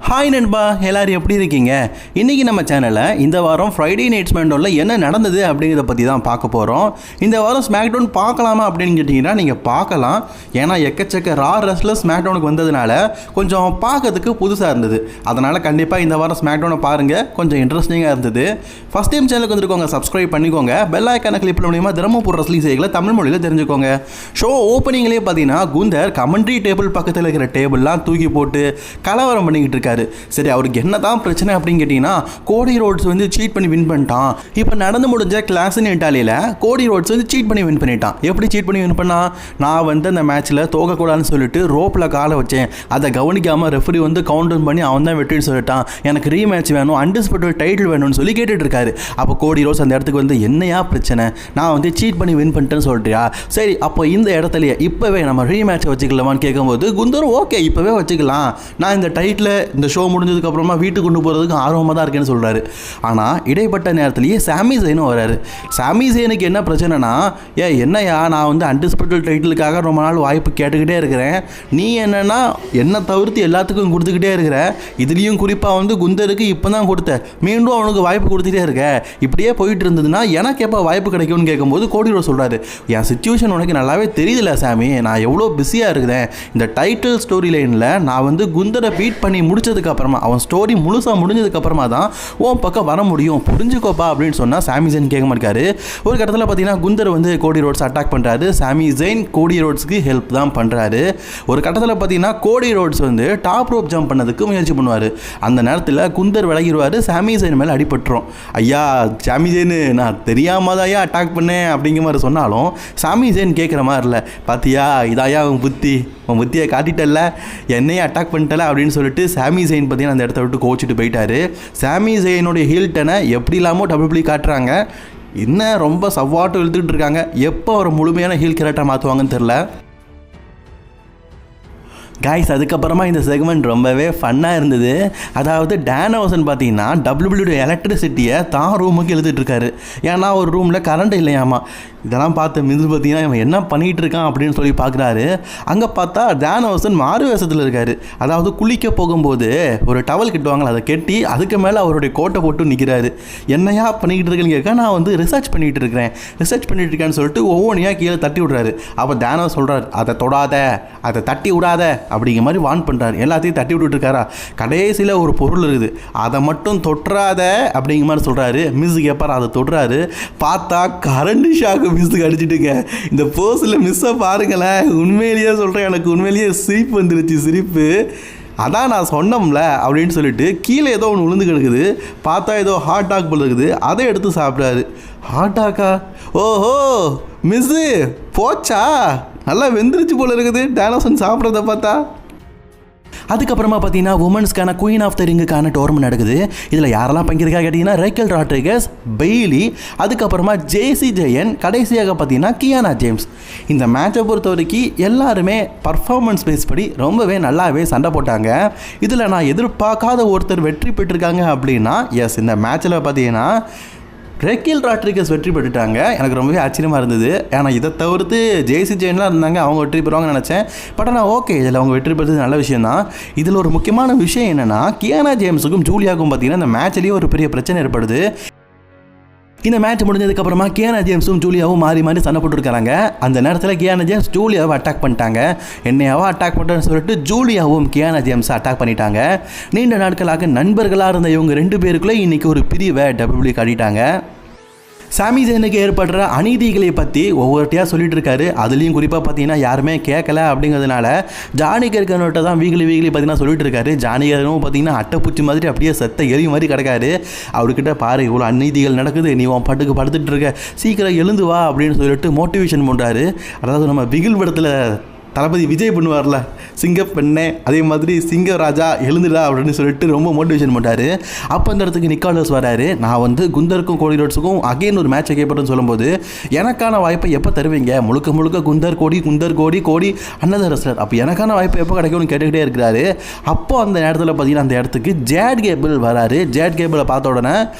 Hi நண்பா, எல்லாரும் எப்படி இருக்கீங்க? இன்றைக்கி நம்ம சேனலில் இந்த வாரம் ஃப்ரைடே நைட் ஸ்மாக்டவுனில் என்ன நடந்தது அப்படிங்கிறத பற்றி தான் பார்க்க போகிறோம். இந்த வாரம் ஸ்மாக்டவுன் பார்க்கலாமா அப்படின்னு கேட்டிங்கன்னா நீங்கள் பார்க்கலாம். ஏன்னா எக்கச்சக்க ரா ரெஸ்லர்ஸ் ஸ்மாக்டவுனுக்கு வந்ததுனால கொஞ்சம் பார்க்கறதுக்கு புதுசாக இருந்தது. அதனால் கண்டிப்பாக இந்த வாரம் ஸ்மாக்டவுனை பாருங்கள், கொஞ்சம் இன்ட்ரெஸ்டிங்காக இருந்தது. ஃபஸ்ட் டைம் சேனலுக்கு வந்துருக்கோங்க, சப்ஸ்கிரைப் பண்ணிக்கோங்க. பெல் ஐக்கான கிளிக் பண்ண மூலியமாக தினமும் ரெஸ்லிங் செய்திகளை தமிழ் மொழியில் தெரிஞ்சுக்கோங்க. ஷோ ஓப்பனிங்லேயே பார்த்தீங்கன்னா குந்தர் கமெண்ட்ரி டேபிள் பக்கத்தில் இருக்கிற டேபிள்லாம் தூக்கி போட்டு கலவரம் பண்ணிக்கிட்டு இருக்காரு. சரி, அவருக்கு என்ன தான் பிரச்சனை அப்படின்னு கேட்டிங்கன்னா, கோடி ரோட்ஸ் வந்து சீட் பண்ணி வின் பண்ணிட்டான். இப்போ நடந்து முடிஞ்ச கிளாஸ் இன் இட்டாலியில் கோடி ரோட்ஸ் வந்து சீட் பண்ணி வின் பண்ணிட்டான். எப்படி சீட் பண்ணி வின் பண்ணா? நான் வந்து அந்த மேட்ச்சில் தோக்கக்கூடாதுன்னு சொல்லிட்டு ரோப்பில் காலை வச்சேன், அதை கவனிக்காமல் ரெஃபரி வந்து கவுண்டர் பண்ணி அவன் தான் வெற்றின்னு சொல்லிட்டான். எனக்கு ரீமேட்ச் வேணும், அன்டிஸ்பியூட்டட் டைட்டில் வேணும்னு சொல்லி கேட்டுட்டு இருக்காரு. அப்போ கோடி ரோட்ஸ் அந்த இடத்துக்கு வந்து என்னையா பிரச்சனை, நான் வந்து சீட் பண்ணி வின் பண்ணிட்டேன்னு சொல்லிட்டியா? சரி, அப்போ இந்த இடத்துலையே இப்போவே நம்ம ரீமேட்சை வச்சுக்கலாமான்னு கேட்கும்போது குந்தர் ஓகே இப்போவே வச்சுக்கலாம், நான் இந்த டைட்டில் இந்த ஷோ முடிஞ்சதுக்கப்புறமா வீட்டுக்கு கொண்டு போகிறதுக்கு ஆர்வமாக தான் இருக்கேன்னு சொல்கிறாரு. ஆனால் இடைப்பட்ட நேரத்துலேயே சாமி ஜெயினும் வராரு. சாமி ஜெயினுக்கு என்ன பிரச்சனைனா, என்னையா நான் வந்து அன்டிஸ்பியூட்டட் டைட்டிலுக்காக ரொம்ப நாள் வாய்ப்பு கேட்டுக்கிட்டே இருக்கிறேன், நீ என்னென்னா என்னை தவிர்த்து எல்லாத்துக்கும் கொடுத்துக்கிட்டே இருக்கிற, இதுலேயும் குறிப்பாக வந்து குந்தருக்கு இப்போ தான் கொடுத்த, மீண்டும் அவனுக்கு வாய்ப்பு கொடுத்துட்டே இருக்க, இப்படியே போயிட்டு இருந்ததுன்னா எனக்கு எப்போ வாய்ப்பு கிடைக்கும்னு கேட்கும்போது கோடி ரோட்ஸ் சொல்கிறாரு, என் சிச்சுவேஷன் உனக்கு நல்லாவே தெரியுதுல சாமி, நான் எவ்வளோ பிஸியாக இருக்கிறேன், இந்த டைட்டில் ஸ்டோரி லைனில் நான் வந்து குந்தரை பீட் பண்ணி முடிச்சதுக்கப்புறமா அவன் ஸ்டோரி முழுசாக முடிஞ்சதுக்கப்புறமா தான் உன் பக்கம் வர முடியும், புரிஞ்சுக்கோப்பா அப்படின்னு சொன்னால் சாமி ஜெயின் கேட்க மாட்டாரு. ஒரு கட்டத்தில் பார்த்தீங்கன்னா குந்தர் வந்து கோடி ரோட்ஸ் அட்டாக் பண்ணுறாரு, சாமி ஜெயின் கோடி ரோட்ஸ்க்கு ஹெல்ப் தான் பண்ணுறாரு. ஒரு கட்டத்தில் பார்த்தீங்கன்னா கோடி ரோட்ஸ் வந்து டாப் ரோப் ஜம்ப் பண்ணதுக்கு முயற்சி பண்ணுவார். அந்த நேரத்தில் குந்தர் விலகிடுவார், சாமி ஜெயின் மேலே அடிபட்டுரும். ஐயா சாமி ஜெயின், நான் தெரியாமல் தான் அட்டாக் பண்ணேன் அப்படிங்கிற மாதிரி சொன்னாலும் சாமி ஜெயின் கேட்குற மாதிரி இல்லை, பார்த்தியா இதாயா உன் புத்தியை காட்டிட்டல, என்னையே அட்டாக் பண்ணிட்டல அப்படின்னு சொல்லிட்டு சாமி ஜெயின் பார்த்தீங்கன்னா அந்த இடத்த விட்டு கோச்சிட்டு போயிட்டாரு. சாமி ஜெயினுடைய ஹீல்டனை எப்படி இல்லாமல் டபிள்யூ காட்டுறாங்க, என்ன ரொம்ப சவ்வாட்டம் இழுத்துக்கிட்டு இருக்காங்க, எப்போ ஒரு முழுமையான ஹீல் கேரக்டரை மாற்றுவாங்கன்னு தெரில. கைஸ், அதுக்கப்புறமா இந்த செக்மெண்ட் ரொம்பவே ஃபன்னாக இருந்தது. அதாவது டேனோசன் பார்த்தீங்கன்னா டபிள்யூபிள்யூ எலக்ட்ரிசிட்டியை தான் ரூமுக்கு எழுதிட்டுருக்காரு. ஏன்னா ஒரு ரூமில் கரண்ட் இல்லையாமா. இதெல்லாம் பார்த்து மிஸ் பார்த்தீங்கன்னா இவன் என்ன பண்ணிகிட்டு இருக்கான் அப்படின்னு சொல்லி பார்க்குறாரு. அங்கே பார்த்தா டேனோசன் மாறு வேஷத்தில் இருக்கார். அதாவது குளிக்க போகும்போது ஒரு டவல் கட்டுவாங்களா, அதை கட்டி அதுக்கு மேலே அவருடைய கோட்டை போட்டு நிற்கிறாரு. என்னையா பண்ணிக்கிட்டு இருக்கேன்னு கேட்க, நான் வந்து ரிசர்ச் பண்ணிகிட்டு இருக்கேன்னு சொல்லிட்டு ஒவ்வொன்றையாக கீழே தட்டி விட்றாரு. அப்போ டேனோஸ் சொல்கிறார், அதை தொடாத, அதை தட்டி விடாத அப்படிங்கிற மாதிரி வார்ன் பண்ணுறாரு. எல்லாத்தையும் தட்டி விட்டுட்டு இருக்காரா. கடைசியில் ஒரு பொருள் இருக்குது, அதை மட்டும் தொட்டுறாத அப்படிங்கிற மாதிரி சொல்கிறாரு. மிஸ் கேட்பார், அதை தொடுறாரு. பார்த்தா கரண்ட் ஷாக்கு மிஸ்ஸுக்கு அடிச்சுட்டுங்க. இந்த போஸில் மிஸ்ஸை பாருங்களேன், உண்மையிலேயே சொல்கிறேன், எனக்கு உண்மையிலேயே சிரிப்பு வந்துருச்சு. சிரிப்பு அதான் நான் சொன்னோம்ல அப்படின்னு சொல்லிட்டு கீழே ஏதோ ஒன்று விழுந்து கிடக்குது. பார்த்தா ஏதோ ஹாட் டாக் போல இருக்குது, அதை எடுத்து சாப்பிட்றாரு. ஹாட் டாக்கா? ஓஹோ மிஸ்ஸு போச்சா, நல்லா வெந்துருச்சு போல இருக்குது டேனோசன் சாப்பிட்றத பார்த்தா. அதுக்கப்புறமா பார்த்தீங்கன்னா உமன்ஸ்க்கான குயின் ஆஃப் த ரிங்குக்கான டோர்னமெண்ட் நடக்குது. இதில் யாரெல்லாம் பங்கேற்கா கேட்டிங்கன்னா ரேக்கல் ராட்ரிகஸ், பெய்லி, அதுக்கப்புறமா ஜேசி ஜெயன், கடைசியாக பார்த்தீங்கன்னா கியானா ஜேம்ஸ். இந்த மேட்சை பொறுத்த வரைக்கும் எல்லாருமே பர்ஃபார்மன்ஸ் பேஸ் படி ரொம்பவே நல்லாவே சண்டை போட்டாங்க. இதில் நான் எதிர்பார்க்காத ஒருத்தர் வெற்றி பெற்றிருக்காங்க அப்படின்னா எஸ், இந்த மேட்ச்சில் பார்த்தீங்கன்னா ரேக்கல் ராட்ரிகஸ் வெற்றி பெற்றுட்டாங்க. எனக்கு ரொம்பவே ஆச்சரியமாக இருந்தது. ஏன்னா இதை தவிர்த்து ஜேசி ஜெயின்லாம் இருந்தாங்க, அவங்க வெற்றி பெறுவாங்கன்னு நினச்சேன். பட் ஆனால் ஓகே, இதில் அவங்க வெற்றி பெறுறது நல்ல விஷயம் தான். இதில் ஒரு முக்கியமான விஷயம் என்னென்னா, கியானா ஜேம்ஸுக்கும் ஜூலியாவுக்கும் பார்த்தீங்கன்னா இந்த மேட்ச்லேயே ஒரு பெரிய பிரச்சனை ஏற்படுது. இந்த மேட்ச் முடிஞ்சதுக்கப்புறமா கியானா ஜேம்ஸும் ஜூலியாவும் மாறி மாறி சண்டை போட்டுருக்காங்க. அந்த நேரத்தில் கியானா ஜேம்ஸ் ஜூலியாவை அட்டாக் பண்ணிட்டாங்க. என்னையாவோ அட்டாக் பண்ணுறேன்னு சொல்லிட்டு ஜூலியாவும் கியானா ஜேம்ஸை அட்டாக் பண்ணிட்டாங்க. நீண்ட நாட்களாக நண்பர்களாக இருந்த இவங்க ரெண்டு பேருக்குள்ளே இன்றைக்கி ஒரு பிரிவை டபிள்யூபிள்யூ காட்டிட்டாங்க. சாமி ஜெயினுக்கு ஏற்படுற அநீதிகளை பற்றி ஒவ்வொருத்தையாக சொல்லிட்டு இருக்காரு. அதுலேயும் குறிப்பாக பார்த்தீங்கன்னா யாருமே கேட்கல அப்படிங்கிறதுனால ஜானி கர்கனோட்ட தான் வீக்லி பார்த்தீங்கன்னா சொல்லிட்டு இருக்காரு. ஜானி கர்கனும் பார்த்தீங்கன்னா அட்டைப்பூச்சி மாதிரி அப்படியே செத்த எரி மாதிரி கிடக்காரு. அவர்கிட்ட பாரு இவ்வளோ அநீதிகள் நடக்குது, நீ உன் பாட்டுக்கு படுத்துட்டு இருக்க, சீக்கிரம் எழுந்து வா அப்படின்னு சொல்லிட்டு மோட்டிவேஷன் பண்ணுறாரு. அதாவது நம்ம பிகில் படத்தில் தளபதி விஜய் பண்ணுவார்ல, சிங்க பெண்ணே, அதே மாதிரி சிங்க ராஜா எழுந்துடா அப்படின்னு சொல்லிட்டு ரொம்ப மோட்டிவேஷன் பண்ணார். அப்போ அந்த இடத்துக்கு நிக்காலஸ் வராரு. நான் வந்து குந்தருக்கும் கோடி ரோட்ஸுக்கும் அகைன் ஒரு மேட்ச் கேட்பேன்னு சொல்லும்போது, எனக்கான வாய்ப்பை எப்போ தருவீங்க, முழுக்க குந்தர் கோடி அன்னதர் ரெஸ்லர், அப்போ எனக்கான வாய்ப்பை எப்போ கிடைக்கும்னு கேட்டுக்கிட்டே இருக்கிறாரு. அப்போ அந்த நேரத்தில் பார்த்தீங்கன்னா அந்த இடத்துக்கு ஜேட் கேபிள் வராரு. ஜேட் கேபிளை பார்த்த உடனே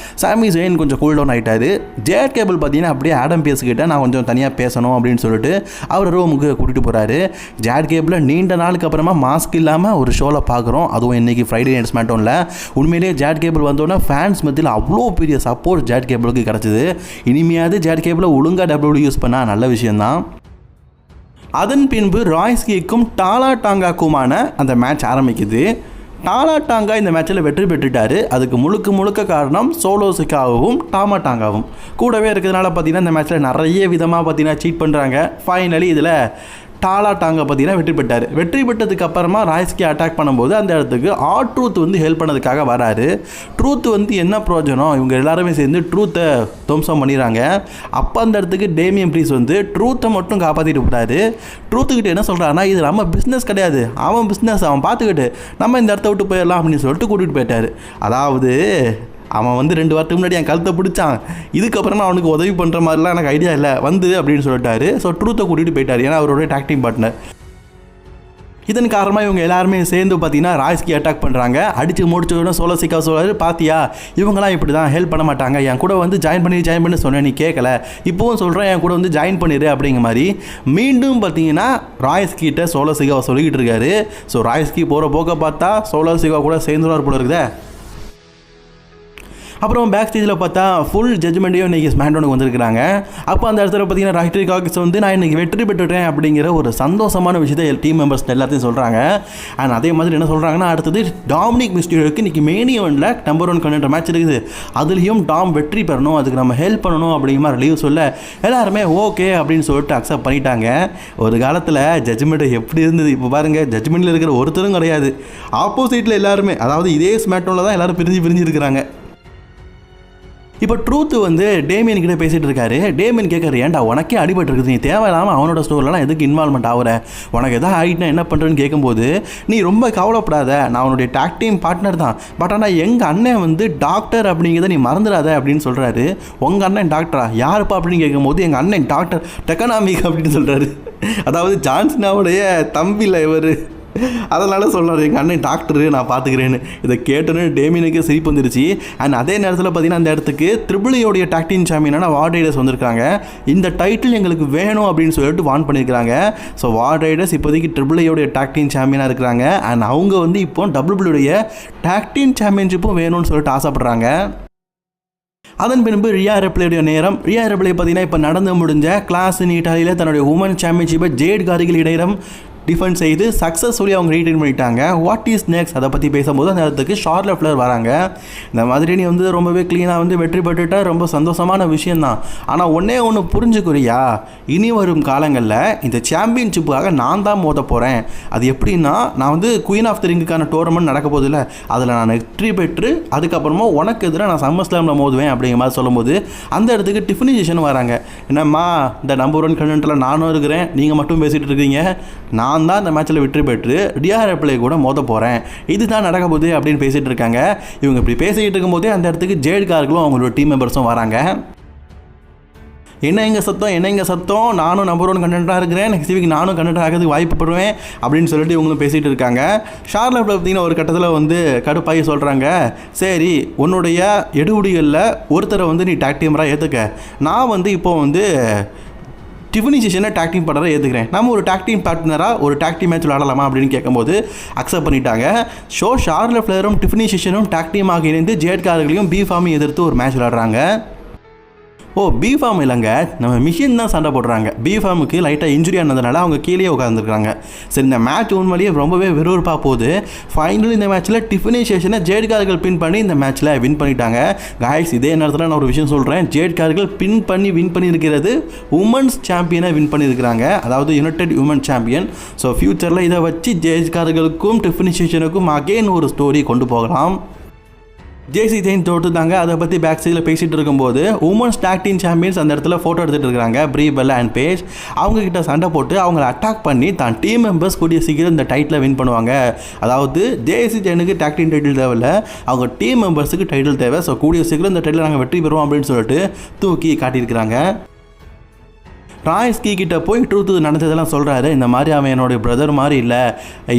சாமி ஜெயின் கொஞ்சம் கூல் டவுன் ஆகிட்டாரு. ஜேட் கேபிள் பார்த்தீங்கன்னா அப்படியே ஆடம் பேசிக்கிட்டேன், நான் கொஞ்சம் தனியாக பேசணும் அப்படின்னு சொல்லிட்டு அவர் ரூமுக்கு கூட்டிகிட்டு போகிறாரு. ஜாட் கேபிள் நீண்ட நாளுக்கு அப்புறமா மாஸ்க் இல்லாமல் ஒரு ஷோவில் பார்க்குறோம். அதுவும் இன்றைக்கி ஃப்ரைடே நைட் ஸ்மாக்டவுனில் உண்மையிலேயே ஜாட் கேபிள் வந்தோடனே ஃபேன்ஸ் மத்தியில் அவ்வளோ பெரிய சப்போர்ட் ஜாட் கேபிளுக்கு கிடச்சிது. இனிமையாவது ஜாட் கேபிளை ஒழுங்காக டபிள்யூ யூஸ் பண்ணால் நல்ல விஷயந்தான். அதன் பின்பு ராய்ஸ்கிக்கும் டாலா டாங்காக்குமான அந்த மேட்ச் ஆரம்பிக்குது. டாலா டாங்கா இந்த மேட்சில் வெற்றி பெற்றுட்டார். அதுக்கு முழுக்க காரணம் சோலோ சிக்காவும் டாமா டாங்காவும் கூடவே இருக்கிறதுனால பார்த்தீங்கன்னா இந்த மேட்ச்சில் நிறைய விதமாக பார்த்தீங்கன்னா சீட் பண்ணுறாங்க. ஃபைனலி இதில் டாலா டாங்கா பார்த்தீங்கன்னா வெற்றி பெற்றார். வெற்றி பெற்றதுக்கு அப்புறமா ராய்ஸ்கி அட்டாக் பண்ணும்போது அந்த இடத்துக்கு ட்ரூத் வந்து ஹெல்ப் பண்ணதுக்காக வராரு. ட்ரூத் வந்து என்ன பிரயோஜனம், இவங்க எல்லாருமே சேர்ந்து ட்ரூத்தை துவம்சம் பண்ணிடுறாங்க. அப்போ அந்த இடத்துக்கு டேமியன் ப்ரீஸ் வந்து ட்ரூத்தை மட்டும் காப்பாற்றிட்டு விட்டாரு. ட்ரூத்துக்கிட்ட என்ன சொல்கிறாருன்னா, இது நம்ம பிஸ்னஸ் கிடையாது, அவன் பிஸ்னஸ் அவன் பார்த்துக்கிட்டு நம்ம இந்த இடத்த விட்டு போயிடலாம் அப்படின்னு சொல்லிட்டு கூட்டிகிட்டு போயிட்டார். அதாவது அவன் வந்து 2 வாரத்துக்கு முன்னாடி என் கழுத்தை பிடிச்சான், இதுக்கப்புறம் நான் அவனுக்கு உதவி பண்ணுற மாதிரிலாம் எனக்கு ஐடியா இல்லை வந்து அப்படின்னு சொல்லிட்டாரு. ஸோ ட்ரூத்தை கூட்டிகிட்டு போயிட்டார், ஏன்னா அவரோட டாக்டிங் பார்ட்னர். இதன் காரணமாக இவங்க எல்லாருமே சேர்ந்து பார்த்தீங்கன்னா ராய்ஸ்கி அட்டாக் பண்ணுறாங்க. அடித்து முடிச்சோடனே சோலோ சிக்கா சொல்கிறாரு, பாத்தியா இவங்களாம் இப்படி தான் ஹெல்ப் பண்ண மாட்டாங்க, என் கூட வந்து ஜாயின் பண்ணி சொன்னேன், நீ கேட்கல, இப்போவும் சொல்கிறேன் என் கூட வந்து ஜாயின் பண்ணிடு அப்படிங்கிற மாதிரி மீண்டும் பார்த்தீங்கன்னா ராய்ஸ்கிட்ட சோலோ சிக்காவை சொல்லிக்கிட்டு இருக்காரு. ஸோ ராய்ஸ்கி போகிற போக்க பார்த்தா சோலோ சிக்கா கூட சேர்ந்துருவார் போல இருக்குதே. அப்புறம் பேக் ஸ்டேஜில் பார்த்தா ஃபுல் ஜட்ஜ்மெண்ட்டையும் இன்றைக்கி ஸ்மாக்டவுனுக்கு வந்திருக்கிறாங்க. அப்போ அந்த இடத்துல பார்த்தீங்கன்னா ராக்டரி காக்ஸ் வந்து நான் இன்றைக்கி வெற்றி பெற்றுட்டேன் அப்படிங்கிற ஒரு சந்தோஷமான விஷயத்தை டீம் மெம்பர்ஸ் எல்லாத்தையும் சொல்கிறாங்க. அண்ட் அதே மாதிரி என்ன சொல்கிறாங்கன்னா, அடுத்தது டாமினிக் மிஸ்டீரியோக்கு இன்றைக்கி மெயின் ஈவெண்ட்டில் நம்பர் 1 கண்டென்டர் மேட்ச் இருக்குது, அதுலேயும் டாம் வெற்றி பெறணும், அதுக்கு நம்ம ஹெல்ப் பண்ணணும் அப்படிங்கிற மாதிரி லீவ் சொல்ல எல்லாருமே ஓகே அப்படின்னு சொல்லிட்டு அக்செப்ட் பண்ணிட்டாங்க. ஒரு காலத்தில் ஜட்ஜ்மெண்ட் எப்படி இருந்தது, இப்போ பாருங்கள் ஜட்ஜ்மெண்ட்டில் இருக்கிற ஒருத்தரும் கிடையாது, ஆப்போசிட்டில் எல்லாருமே, அதாவது இதே ஸ்மாக்டவுனில் தான் எல்லோரும் பிரிஞ்சு இருக்கிறாங்க. இப்போ ட்ரூத் வந்து டேமியன் கிட்ட பேசிகிட்டு இருக்காரு. டேமியன் கேட்குறாரு, ஏன்டா உனக்கே அடிபட்டு இருக்குது, நீ தேவையில்லாமல் அவனோட ஸ்டோர்லாம் எதுக்கு இன்வால்மெண்ட் ஆகிற, உனக்கு எதாவது ஆகிட்டுனா என்ன பண்ணுறேன்னு கேட்கும்போது, நீ ரொம்ப கவலைப்படாத, நான் அவனுடைய டாக் டீம் பார்ட்னர் தான், பட் ஆனால் எங்கள் அண்ணன் வந்து டாக்டர் அப்படிங்கிறத நீ மறந்துடாத அப்படின்னு சொல்கிறாரு. உங்கள் அண்ணன் டாக்டரா, யாருப்பா அப்படின்னு கேட்கும்போது எங்கள் அண்ணன் டாக்டர் டெக்கனாமிக் அப்படின்னு சொல்கிறாரு. அதாவது ஜான்சனாவுடைய தம்பியில் இவர், அதனால் சொல்கிறார் எங்கள் அண்ணன் டாக்டரு நான் பார்த்துக்கிறேன்னு. இதை கேட்டோன்னு டேமியனுக்கு சிரிப்பு வந்துருச்சு. அண்ட் அதே நேரத்தில் பார்த்தீங்கன்னா அந்த இடத்துக்கு ட்ரிபிள்யோடைய டாக்டிங் சாம்பியனான வார்ட் ரைடர்ஸ் வந்திருக்காங்க. இந்த டைட்டில் எங்களுக்கு வேணும் அப்படின்னு சொல்லிட்டு வார்ன் பண்ணியிருக்காங்க. ஸோ வார்ட் ரைடர்ஸ் இப்போதைக்கு ட்ரிபிள்யோடைய டாக்டிங் சாம்பியனாக இருக்கிறாங்க. அண்ட் அவங்க வந்து இப்போ டபிள்யூடைய டாக்டிங் சாம்பியன்ஷிப்பும் வேணும்னு சொல்லிட்டு ஆசைப்படுறாங்க. அதன் பின்பு ரியா ரெப்ளேடைய நேரம். ரியா ரெப்ளே பார்த்தீங்கன்னா இப்போ நடந்து முடிஞ்ச கிளாஸ் இன் இட்டாலியில் தன்னுடைய உமன் சாம்பியன்ஷிப்பை ஜேட் கார்கில் இடையிடம் டிஃபெண்ட் செய்து சக்ஸஸ்ஃபுல்லி அவங்க ரீட்டைன் பண்ணிட்டாங்க. வாட் இஸ் நெக்ஸ்ட் அதை பற்றி பேசும்போது அந்த இடத்துக்கு ஷார்லட் ஃப்ளேர் வராங்க. இந்த மாதிரி நீ வந்து ரொம்பவே க்ளீனாக வந்து வெற்றி பெற்றுட்டா ரொம்ப சந்தோஷமான விஷயந்தான். ஆனால் ஒன்று புரிஞ்சுக்குறியா, இனி வரும் காலங்களில் இந்த சாம்பியன்ஷிப்புக்காக நான் தான் மோத போகிறேன். அது எப்படின்னா, நான் வந்து குயின் ஆஃப் தி ரிங்குக்கான டோர்னமெண்ட் நடக்க போதில்லை, அதில் நான் வெற்றி பெற்று அதுக்கப்புறமா உனக்கு எதிராக நான் சம்மர் ஸ்லாமில் மோதுவேன் அப்படிங்கிற மாதிரி சொல்லும்போது அந்த இடத்துக்கு டிஃபினிஷன் வராங்க. என்னம்மா இந்த நம்பர் 1 கண்டென்ட்டில் நானும் இருக்கிறேன், நீங்கள் மட்டும் பேசிகிட்டு இருக்கீங்க, நான் தான் இந்த மேட்சில் வெற்றி பெற்று ரியா ரெப்ளே கூட மோத போகிறேன், இதுதான் நடக்க போகுது அப்படின்னு பேசிகிட்டு இருக்காங்க. இவங்க இப்படி பேசிக்கிட்டு இருக்கும்போதே அந்த இடத்துக்கு ஜேட் கார்கிலும் அவங்களோட டீம் மெம்பர்ஸும் வராங்க. என்ன இங்கே சத்தம், நானும் நம்பர் 1 கண்டென்ட்டாக இருக்கிறேன், நெக்ஸ்ட் வீக் நானும் கண்டென்ட் ஆகிறதுக்கு வாய்ப்பு பெறுவேன் அப்படின்னு சொல்லிட்டு இவங்களும் பேசிகிட்டு இருக்காங்க. ஷார்லட் பார்த்தீங்கன்னா ஒரு கட்டத்தில் வந்து கடுப்பாகி சொல்கிறாங்க, சரி உன்னுடைய எடுபடிகளில் ஒருத்தரை வந்து நீ டாக் டீமராக ஏற்றுக்க, நான் வந்து இப்போ வந்து டிஃபினி செஷனை டாக் டீம் பார்ட்னராக ஏற்றுக்கிறேன், நம்ம ஒரு டாக் டீம் பார்ட்னராக ஒரு டாக் டீம் மேட்ச் விளாடலாமா அப்படின்னு கேட்கும்போது அக்செப்ட் பண்ணிட்டாங்க. ஷோ ஷார்லட் ஃப்ளேரும் டிஃபினி செஷனும் டாக் டீமாக இணைந்து ஜேட் கார்கிலையும் பி ஃபார்மையும் எதிர்த்து ஒரு மேட்ச் விளாடுறாங்க. பி ஃபார்ம் இல்லைங்க, நம்ம மிஷின் தான் சண்டை போடுறாங்க. பி ஃபார்முக்கு லைட்டாக இன்ஜுரி ஆனதுனால அவங்க கீழே உட்காந்துருக்காங்க. சரி இந்த மேட்ச் உண்மையிலேயே ரொம்பவே விறுவிறுப்பாக போகுது. ஃபைனலி இந்த மேட்ச்சில் டிஃபினி செஷனை ஜேட் கார்கில் பின் பண்ணி இந்த மேட்ச்சில் வின் பண்ணிட்டாங்க. காய்ஸ் இதே நேரத்தில் நான் ஒரு விஷயம் சொல்கிறேன், ஜேட் கார்கில் பின் பண்ணி வின் பண்ணியிருக்கிறது உமன்ஸ் சாம்பியனை வின் பண்ணியிருக்கிறாங்க, அதாவது யுனைடெட் உமன் சாம்பியன். ஸோ ஃப்யூச்சரில் இதை வச்சு ஜேட் கார்கிலுக்கும் டிஃபினி செஷனுக்கும் அகெயின் ஒரு ஸ்டோரி கொண்டு போகலாம். ஜேசி ஜெயின் தோட்டுதாங்க. அதை பற்றி பேக் சைடில் பேசிகிட்டு இருக்கும்போது உமன்ஸ் டாக் டீம் சாம்பியன்ஸ் அந்த இடத்துல ஃபோட்டோ எடுத்துகிட்டு இருக்காங்க. ப்ரீ பெல்லா அண்ட் பேஜ் அவங்கக்கிட்ட சண்டை போட்டு அவங்கள அட்டாக் பண்ணி தான் டீம் மெம்பர்ஸ் கூடிய சீக்கிரம் இந்த டைட்டில் வின் பண்ணுவாங்க. அதாவது ஜேசி ஜெயினுக்கு டாக் டீம் டைட்டில் தேவையில்லை, அவங்க டீம் மெம்பர்ஸுக்கு டைட்டில் தேவை. ஸோ கூடிய சீக்கிரம் இந்த டைட்டில் நாங்கள் வெற்றி பெறுவோம் அப்படின்னு சொல்லிட்டு தூக்கி காட்டியிருக்கிறாங்க. ராய்ஸ்கி கிட்ட போய் ட்ரூத் நடந்ததெல்லாம் சொல்கிறாரு. இந்த மாதிரி அவன் என்னுடைய பிரதர் மாதிரி இல்லை,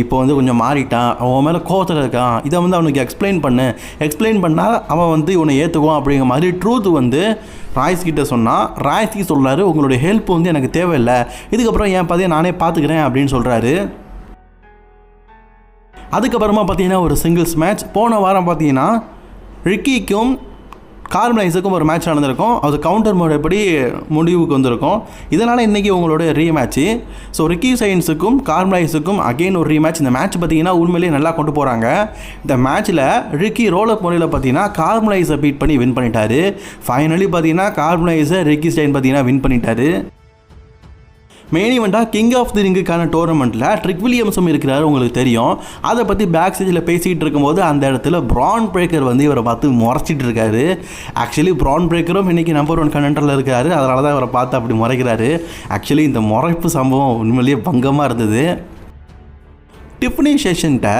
இப்போ வந்து கொஞ்சம் மாறிட்டான், அவன் மேலே கோவத்தில் இருக்கான், இதை வந்து அவனுக்கு எக்ஸ்பிளைன் பண்ணால் அவன் வந்து இவனை ஏற்றுக்குவான் அப்படிங்கிற மாதிரி ட்ரூத் வந்து ராய்ஸ்கிட்ட சொன்னால், ராய்ஸ்கி சொல்கிறாரு உங்களுடைய ஹெல்ப் வந்து எனக்கு தேவையில்லை, இதுக்கப்புறம் என் பதையை நானே பார்த்துக்கிறேன் அப்படின்னு சொல்கிறாரு. அதுக்கப்புறமா பார்த்தீங்கன்னா ஒரு சிங்கிள்ஸ் மேட்ச். போன வாரம் பார்த்தீங்கன்னா ரிக்கிக்கும் கார்மலைஸுக்கும் ஒரு மேட்ச் நடந்திருக்கும். அது கவுண்டர் மோட் எப்படி முடிவுக்கு வந்திருக்கும். இதனால் இன்றைக்கி உங்களோட ரீமேட்ச்சு. ஸோ ரிக்கி சைன்ஸுக்கும் கார்மலைஸுக்கும் அகெயின் ஒரு ரீமேட்ச். இந்த மேட்ச் பார்த்தீங்கன்னா உண்மையிலேயே நல்லா கொண்டு போகிறாங்க. இந்த மேட்ச்சில் ரிக்கி ரோலப் முறையில் பார்த்தீங்கன்னா கார்மலைஸை பீட் பண்ணி வின் பண்ணிட்டாரு. ஃபைனலி பார்த்தீங்கன்னா கார்மலைஸை ரிக்கி ஸ்டைன் பார்த்தீங்கன்னா வின் பண்ணிட்டாரு. மெயின் ஈவெண்ட்டாக கிங் ஆஃப் தி ரிங்குக்கான டோர்னமெண்ட்டில் ட்ரிக் வில்லியம்ஸும் இருக்கிறாரு, உங்களுக்கு தெரியும். அதை பற்றி பேக் ஸ்டேஜில் பேசிகிட்டு இருக்கும்போது அந்த இடத்துல பிரான் பிரேக்கர் வந்து இவரை பார்த்து முறைச்சிட்டு இருக்காரு. ஆக்சுவலி பிரான் பிரேக்கரும் இன்றைக்கி நம்பர் 1 கண்டெண்டரில் இருக்காரு, அதனால தான் இவரை பார்த்து அப்படி முறைக்கிறாரு. ஆக்சுவலி இந்த முறைப்பு சம்பவம் உண்மையிலேயே பங்கமாக இருந்தது. டிஃபனி செஷன்ட்ட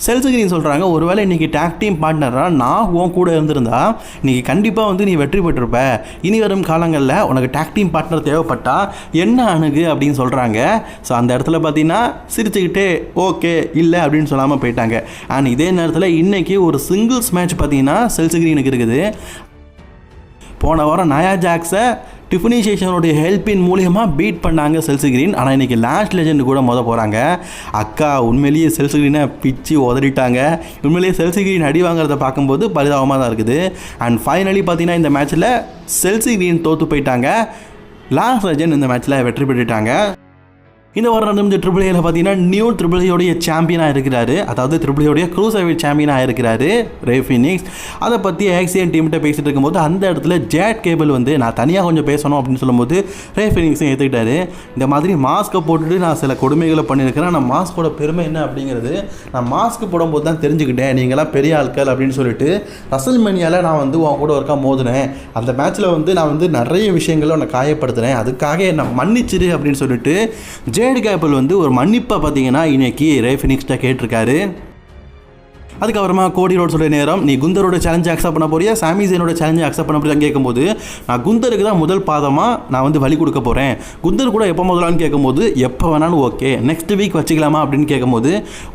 செல்சுகிரீன் சொல்கிறாங்க, ஒருவேளை இன்றைக்கி டேக் டீம் பார்ட்னராக நான் உன் கூட இருந்திருந்தா இன்றைக்கி கண்டிப்பாக வந்து நீ வெற்றி பெற்றிருப்ப, இனி வரும் காலங்களில் உனக்கு டேக் டீம் பார்ட்னர் தேவைப்பட்டா என்ன அணுகு அப்படின்னு சொல்கிறாங்க. ஸோ அந்த இடத்துல பார்த்தீங்கன்னா சிரிச்சுக்கிட்டே ஓகே இல்லை அப்படின்னு சொல்லாமல் போயிட்டாங்க. அண்ட் இதே நேரத்தில் இன்றைக்கி ஒரு சிங்கிள்ஸ் மேட்ச் பார்த்தீங்கன்னா செல்சுகிரீனுக்கு இருக்குது. போன வாரம் நயா ஜாக்ஸை டிஃபனி சேஷனுடைய ஹெல்ப்பின் மூலியமாக பீட் பண்ணாங்க செல்சுகிரீன். ஆனால் இன்றைக்கி லாஸ்ட் லெஜெண்ட் கூட போகிறாங்க. அக்கா உண்மையிலேயே செல்சுகிரீனை பிச்சு உதறிட்டாங்க. உண்மையிலேயே செல்சுகிரீன் அடி வாங்குறத பார்க்கும்போது பரிதாபமாக தான் இருக்குது. அண்ட் ஃபைனலி பார்த்தீங்கன்னா இந்த மேட்ச்சில் செல்சுகிரீன் தோற்று போயிட்டாங்க. லாஸ்ட் லெஜெண்ட் இந்த மேட்ச்சில் வெற்றி பெற்றுட்டாங்க. இந்த வாரம் நடந்த ட்ரிபிள் ஏல பார்த்தீங்கன்னா நியூ ட்ரிபிள் ஏயோடைய சாம்பியனாக இருக்கிறாரு, அதாவது ட்ரிபிள் ஏயோடைய க்ரூசர்வெயிட் சாம்பியனாக இருக்கிறாரு ரே ஃபினிக்ஸ். அதை பற்றி ஆக்சியன் டீம்கிட்ட பேசிகிட்டு இருக்கும்போது அந்த இடத்துல ஜேட் கேபிள் வந்து நான் தனியாக கொஞ்சம் பேசணும் அப்படின்னு சொல்லும்போது ரே ஃபினிக்ஸும் ஏற்றுக்கிட்டாரு. இந்த மாதிரி மாஸ்க்கை போட்டுட்டு நான் சில கொடுமைகளை பண்ணியிருக்கிறேன், நான் மாஸ்கோட பெருமை என்ன அப்படிங்கிறது நான் மாஸ்க் போடும்போது தான் தெரிஞ்சுக்கிட்டேன், நீங்களாம் பெரிய ஆட்கள் அப்படின்னு சொல்லிட்டு ரசல்மேனியாவில் நான் வந்து உன் கூட ஒருக்கா மோதினேன், அந்த மேட்ச்சில் வந்து நான் வந்து நிறைய விஷயங்களை உன்னை காயப்படுத்துகிறேன், அதுக்காக என்னை மன்னிச்சிரு அப்படின்னு சொல்லிட்டு ஜேட் கேபிள் வந்து ஒரு மன்னிப்பை பார்த்தீங்கன்னா இன்னைக்கு ரே ஃபினிக்ஸ்ட கேட்டிருக்காரு. அதுக்கப்புறமா கோடி ரோட்ஸோட நேரம், நீ குந்தரோட சேலஞ்சை அக்செப்ட் பண்ண போறியா, சாமி ஜெயினோட சேலஞ்சை அக்செப்ட் பண்ண போறியான்னு கேட்கும்போது நான் குந்தருக்கு தான் முதல் பாதமாக நான் வந்து வழி கொடுக்க போகிறேன், குந்தர் கூட எப்போ முதலான்னு கேட்கும்போது எப்போ வேணாலும் ஓகே, நெக்ஸ்ட் வீக் வச்சுக்கலாமா அப்படின்னு கேட்கும்போது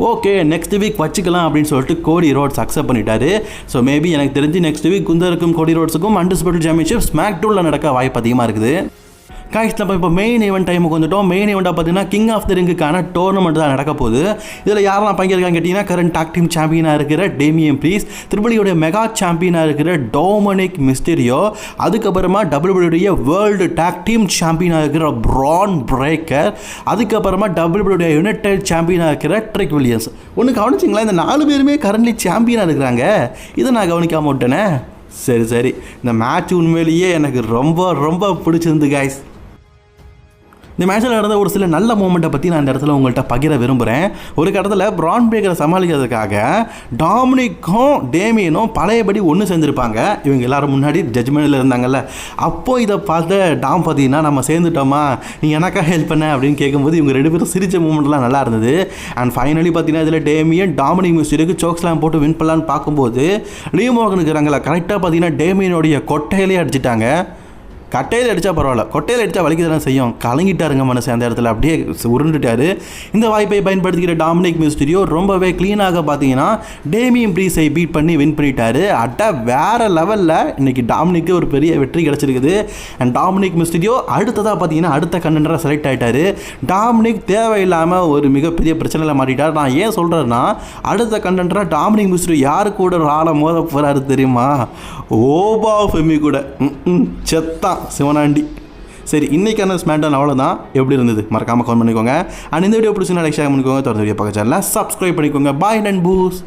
ஓகே நெக்ஸ்ட் வீக் வச்சுக்கலாம் அப்படின்னு சொல்லிட்டு கோடி ரோட்ஸ் அக்செப்ட் பண்ணிட்டாரு. ஸோ மேபி எனக்கு தெரிஞ்சு நெக்ஸ்ட் வீக் குந்தருக்கும் கோடி ரோட்ஸுக்கும் அன்டிஸ்பியூட்டட் சாம்பியன்ஷிப் ஸ்மாக் டவுனில் நடக்க வாய்ப்பு அதிகமாக இருக்குது. காய்ஸ் நம்ம இப்போ மெயின் ஈவெண்ட் டைமுக்கு வந்துட்டோம். மெயின் ஈவெண்ட்டாக பார்த்தீங்கன்னா கிங் ஆஃப் தி ரிங்குக்கான டோர்னமெண்ட் தான் நடக்க போகுது. இதில் யாரெல்லாம் பங்கேற்கான்னு கேட்டிங்கன்னா கரண்ட் டாக் டீம் சாம்பியனாக இருக்கிற டேமியன் ப்ரீஸ்ட், ட்ரிபிள்யூடைய மெகா சாம்பியனாக இருக்கிற டொமினிக் மிஸ்டீரியோ, அதுக்கப்புறமா டபிள்யூடைய வேர்ல்டு டாக் டீம் சாம்பியனாக இருக்கிற பிரான் பிரேக்கர், அதுக்கப்புறமா டபிள்யூடைய யுனைடெட் சாம்பியனாக இருக்கிற ட்ரிக் வில்லியம்ஸ். ஒன்று கவனிச்சிங்களா, இந்த 4 பேருமே கரண்ட்லி சாம்பியனாக இருக்கிறாங்க. இதை நான் கவனிக்காம விட்டேனே. சரி இந்த மேட்ச் உண்மையிலேயே எனக்கு ரொம்ப ரொம்ப பிடிச்சிருந்து காய்ஸ். இந்த மேட்ச்சில் நடந்த ஒரு சில நல்ல மூமெண்ட்டை பற்றி நான் இந்த இடத்துல உங்கள்கிட்ட பகிர விரும்புகிறேன். ஒரு கட்டத்தில் பிரான் பிரேக்கரை சமாளிக்கிறதுக்காக டாமினிக்கும் டேமியனும் பழையபடி ஒன்று சேர்ந்துருப்பாங்க. இவங்க எல்லாரும் முன்னாடி ஜட்ஜ்மெண்ட்டில் இருந்தாங்கல்ல, அப்போது இதை பார்த்து டாம் பார்த்தீங்கன்னா நம்ம சேர்ந்துட்டோமா, நீ எனக்கா ஹெல்ப் பண்ண அப்படின்னு கேட்கும்போது இவங்க 2 பேரும் சிரிச்ச மூமெண்ட்லாம் நல்லா இருந்தது. அண்ட் ஃபைனலி பார்த்தீங்கன்னா இதில் டேமியன் டாமினிக் மிஸ்டீரியோக்கு சோக்ஸ்லாம் போட்டு வின் பண்ணலான்னு பார்க்கும்போது லியூமோகன் இருக்கிறாங்களா, கரெக்டாக பார்த்தீங்கன்னா டேமியனுடைய கொட்டையிலே அடிச்சிட்டாங்க. கட்டையில் அடித்தா பரவாயில்ல, கொட்டையில் அடித்தா வலிக்க தானே செய்யும். கலங்கிட்டாருங்க மனசு, அந்த இடத்துல அப்படியே உருண்டுட்டார். இந்த வாய்ப்பை பயன்படுத்திக்கிற டாமினிக் மிஸ்டீரியோ ரொம்பவே க்ளீனாக பார்த்தீங்கன்னா டேமியன் ப்ரீஸை பீட் பண்ணி வின் பண்ணிட்டாரு. வேறு லெவலில் இன்றைக்கி டாமினிக்கு ஒரு பெரிய வெற்றி கிடச்சிருக்குது. அண்ட் டாமினிக் மிஸ்டீரியோ அடுத்ததாக பார்த்தீங்கன்னா அடுத்த கண்டெண்டராக செலக்ட் ஆகிட்டார். டாமினிக் தேவையில்லாமல் ஒரு மிகப்பெரிய பிரச்சனையில் மாட்டிட்டார். நான் ஏன் சொல்கிறேன்னா, அடுத்த கண்டெண்டராக டாமினிக் மிஸ்டீரியோ யாரு கூட ஒரு ஆளை மோத போகிறாரு தெரியுமா? ஓபா ஃபெமி கூட. செத்தான் சிவனாண்டி. சரி, இன்றைக்கான ஸ்மாக்டவுன் அவ்வளோதான். எப்படி இருந்தது மறக்காமல் கமெண்ட் பண்ணிக்கோங்க. அண்ட் இந்த வீடியோ பிடிச்சினா லைக் ஷேர் பண்ணிக்கோங்க. தொடர்ந்து வீடியோ பார்க்க சேனலை சப்ஸ்கிரைப் பண்ணிக்கோங்க. பாய் அண்ட் பூஸ்.